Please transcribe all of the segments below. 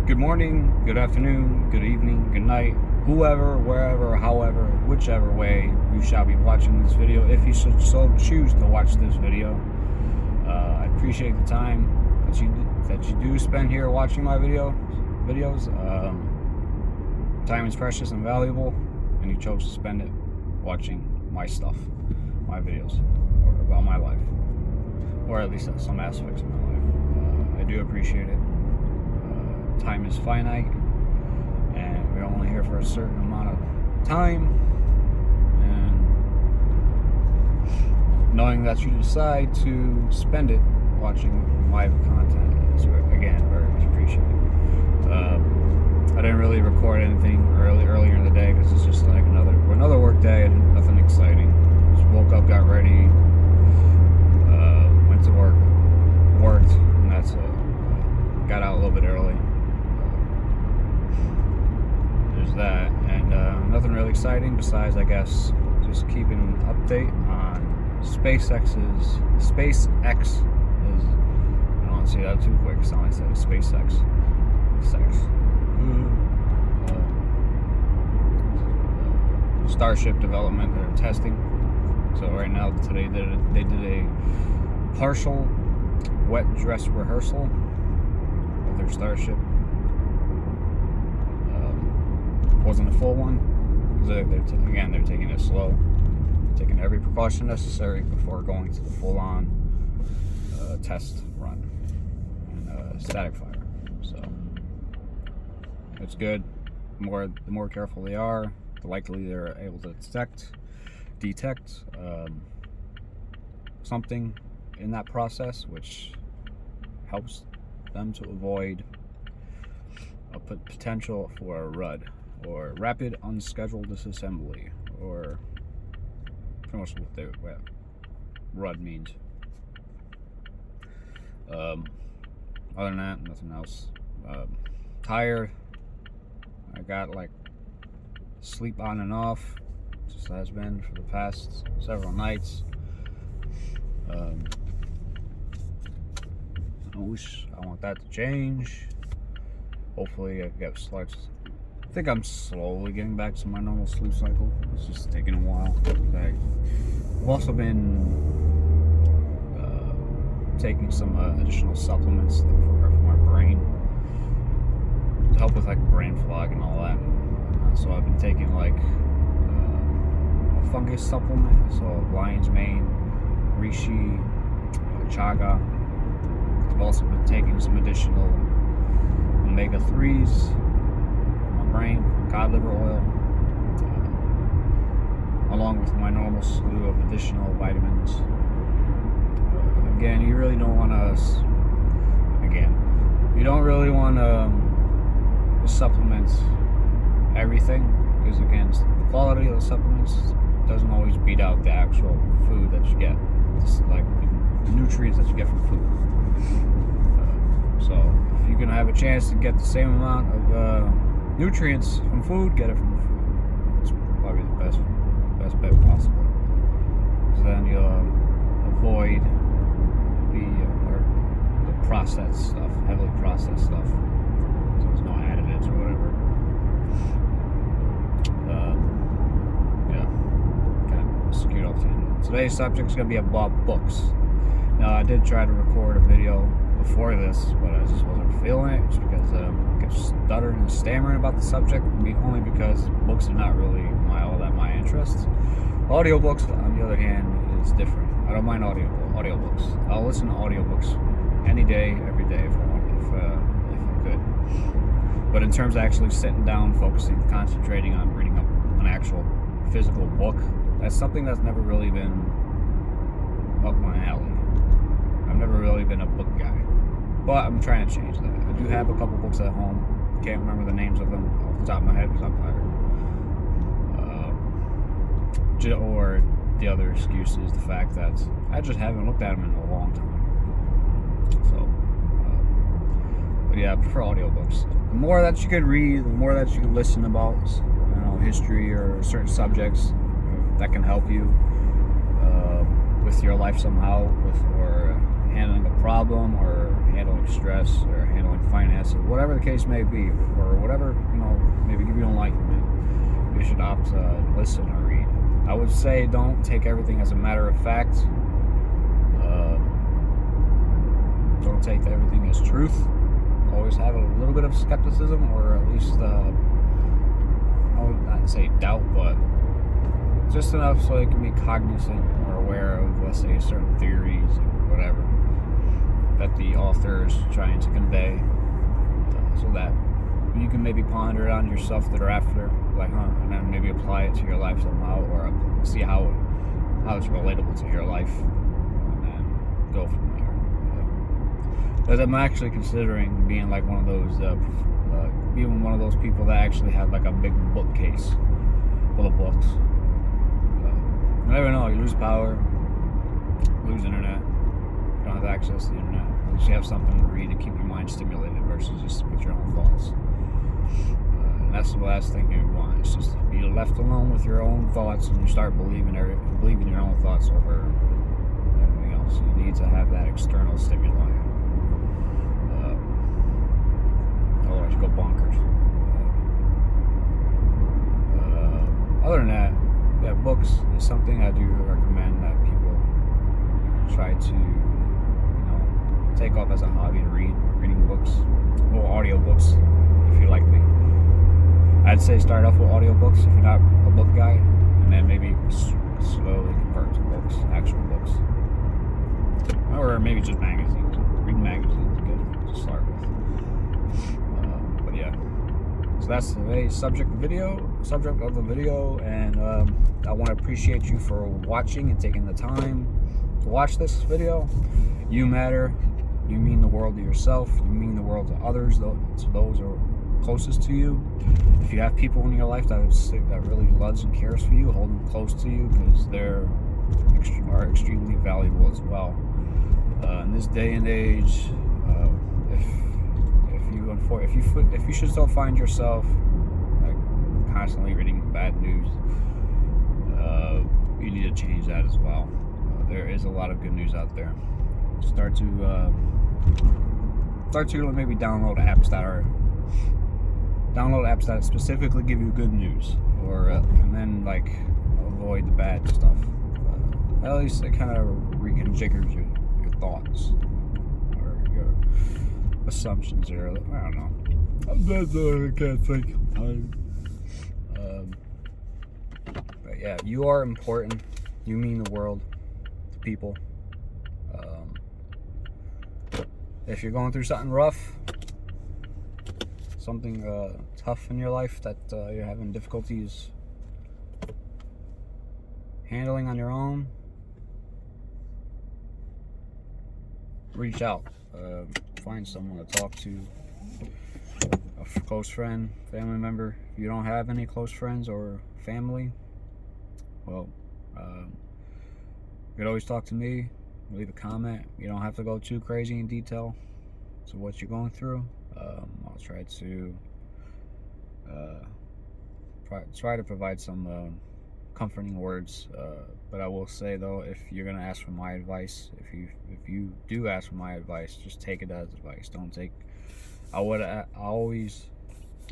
Good morning, good afternoon, good evening, good night, whoever, wherever, however, whichever way you shall be watching this video, if you should so choose to watch this video. I appreciate the time that you do spend here watching my videos. Time is precious and valuable, and you chose to spend it watching my stuff, my videos, or about my life, or at least some aspects of my life. I do appreciate it. Time is finite, and we're only here for a certain amount of time, and knowing that you decide to spend it watching my content is, again, very much appreciated. I didn't really record anything earlier in the day because it's just like another work day and nothing exciting. Just woke up, got ready, went to work, worked, and that's it. Got out a little bit early. There's that, and nothing really exciting besides, I guess, just keeping an update on SpaceX is. I don't want to say that too quick. Sound like I said SpaceX. Starship development. They're testing. So right now, today they did a partial wet dress rehearsal of their Starship. Wasn't a full one. They're taking it slow, taking every precaution necessary before going to the full-on test run and static fire. So it's good. The more careful they are, the likely they're able to detect something in that process, which helps them to avoid a potential for a RUD, or rapid unscheduled disassembly, or pretty much what RUD means. Other than that, nothing else. Tired. I got like sleep on and off, just has been for the past several nights. I want that to change. Hopefully I get starts. I think I'm slowly getting back to my normal sleep cycle. It's just taking a while. I've also been taking some additional supplements for my brain to help with like brain fog and all that. So I've been taking like a fungus supplement, so lion's mane, reishi, chaga. I've also been taking some additional omega-3s for my brain, cod liver oil, along with my normal slew of additional vitamins. Again, you really don't want to supplement everything, because again, the quality of the supplements doesn't always beat out the actual food that you get. It's like the nutrients that you get from food. So if you're gonna have a chance to get the same amount of nutrients from food, get it from food. It's probably the best bet possible. So then you'll avoid the processed stuff, heavily processed stuff. So there's no additives or whatever. Kind of skewed off to end. Today's subject is going to be about books. Now, I did try to record a video before this, but I just wasn't feeling it, just because I kept stuttering and stammering about the subject, only because books are not really my interest. Audiobooks, on the other hand, is different. I don't mind audiobooks. I'll listen to audiobooks any day, every day if I could. But in terms of actually sitting down, focusing, concentrating on reading an actual physical book, that's something that's never really been up my alley. I've never really been a book guy, but I'm trying to change that. I do have a couple books at home. Can't remember the names of them off the top of my head because I'm tired. Or the other excuse is the fact that I just haven't looked at them in a long time. So, but yeah, I prefer audiobooks. The more that you can read, the more that you can listen about, history or certain subjects that can help you with your life somehow, or handling a problem, or handling stress, or handling in finance, or whatever the case may be, or whatever, maybe give you enlightenment, you should opt to listen or read. I would say don't take everything as a matter of fact. Don't take everything as truth. Always have a little bit of skepticism, or at least, I would not say doubt, but just enough so you can be cognizant or aware of, let's say, certain theories or whatever that the author is trying to convey, so that you can maybe ponder it on yourself thereafter, and then maybe apply it to your life somehow, or see how it's relatable to your life, and then go from there. Because I'm actually considering being like one of those, being one of those people that actually have like a big bookcase full of books. You never know, you lose power, lose internet, you don't have access to the internet. At least you have something to read to keep your mind stimulated versus just with your own thoughts. And that's the last thing you want. It's just to be left alone with your own thoughts, and you start believing your own thoughts over everything else. You need to have that external stimuli. Otherwise you go bonkers. Other than that, books is something I do recommend that people try to, take off as a hobby to reading books, or audiobooks, if you like me. I'd say start off with audiobooks if you're not a book guy, and then maybe slowly convert to books, actual books. Or maybe just magazines. Read magazines is good to start with. But yeah. So that's today's subject of the video, and I want to appreciate you for watching and taking the time to watch this video. You matter. You mean the world to yourself. You mean the world to others, to those who are closest to you. If you have people in your life that really loves and cares for you, hold them close to you, because they are extremely valuable as well. In this day and age, if you should still find yourself like constantly reading bad news, you need to change that as well. There is a lot of good news out there. Start to maybe download apps that specifically give you good news, or and then like avoid the bad stuff. At least it kind of reconfigures your thoughts or your assumptions, or I don't know. I can't think. But yeah, you are important. You mean the world to people. If you're going through something rough, something tough in your life that you're having difficulties handling on your own, reach out. Find someone to talk to, a close friend, family member. If you don't have any close friends or family, well, you can always talk to me. Leave a comment. You don't have to go too crazy in detail to what you're going through. I'll try to provide some comforting words. But I will say though, if you're gonna ask for my advice, if you do ask for my advice, just take it as advice. Don't take. I always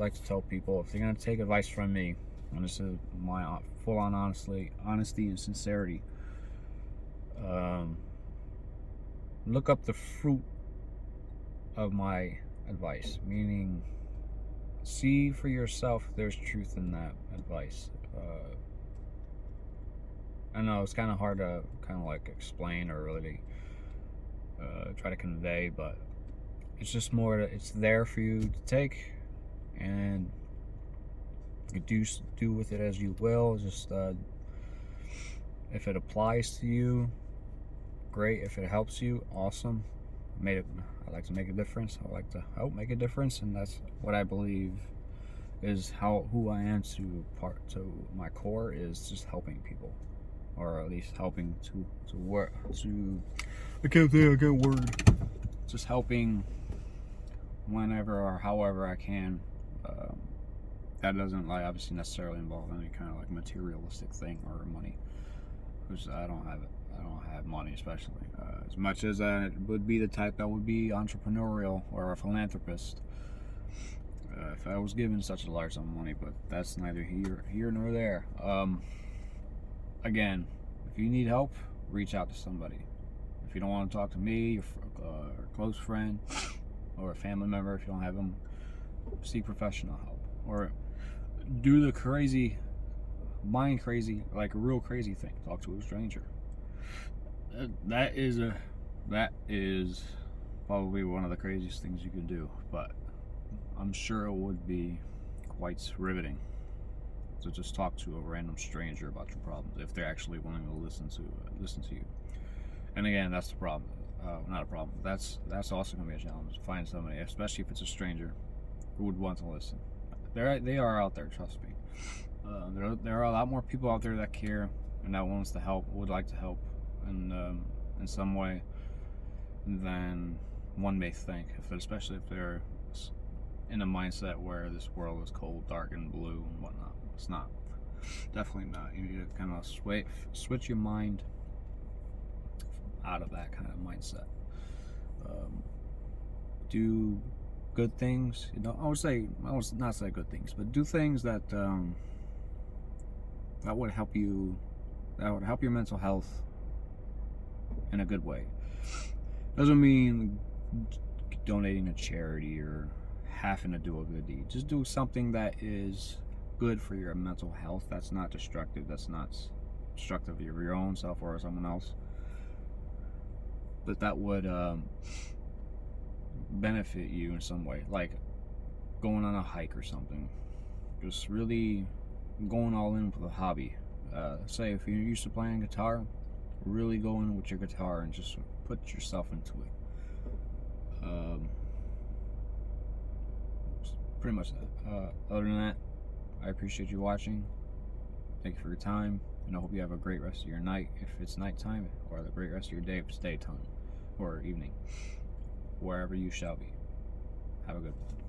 like to tell people, if they're gonna take advice from me, and this is my full-on honesty and sincerity. Look up the fruit of my advice, meaning see for yourself if there's truth in that advice. I know it's kind of hard to explain or really try to convey, but it's just more that it's there for you to take, and you do with it as you will. Just if it applies to you, great. If it helps you, awesome. I like to make a difference. I like to help make a difference, and that's what I believe is who I am to my core, is just helping people, or at least helping to work to. I can't say a good word. Just helping whenever or however I can. That doesn't obviously necessarily involve any kind of materialistic thing or money, because I don't have it. I don't have money, especially as much as I would be the type that would be entrepreneurial or a philanthropist if I was given such a large sum of money. But that's neither here nor there. Again, if you need help, reach out to somebody. If you don't want to talk to me, your close friend, or a family member, if you don't have them, seek professional help, or do the crazy, mind crazy, like a real crazy thing. Talk to a stranger. That is probably one of the craziest things you can do, but I'm sure it would be quite riveting to just talk to a random stranger about your problems if they're actually willing to listen to you. And again, that's the problem. Not a problem. That's also gonna be a challenge. Find somebody, especially if it's a stranger, who would want to listen. They are out there. Trust me. There are a lot more people out there that care and that wants to help, would like to help in some way than one may think. Especially if they're in a mindset where this world is cold, dark, and blue and whatnot. It's not. Definitely not. You need to kind of switch your mind out of that kind of mindset. Do good things. I would not say good things, but do things that that would help you. That would help your mental health in a good way. Doesn't mean donating to charity or having to do a good deed. Just do something that is good for your mental health. That's not destructive. That's not destructive of your own self or someone else. But that would benefit you in some way, like going on a hike or something. Just really going all in with a hobby. Say if you're used to playing guitar, really go in with your guitar and just put yourself into it. Pretty much that. Other than that, I appreciate you watching. Thank you for your time, and I hope you have a great rest of your night if it's nighttime, or a great rest of your day if it's daytime or evening, wherever you shall be. Have a good one.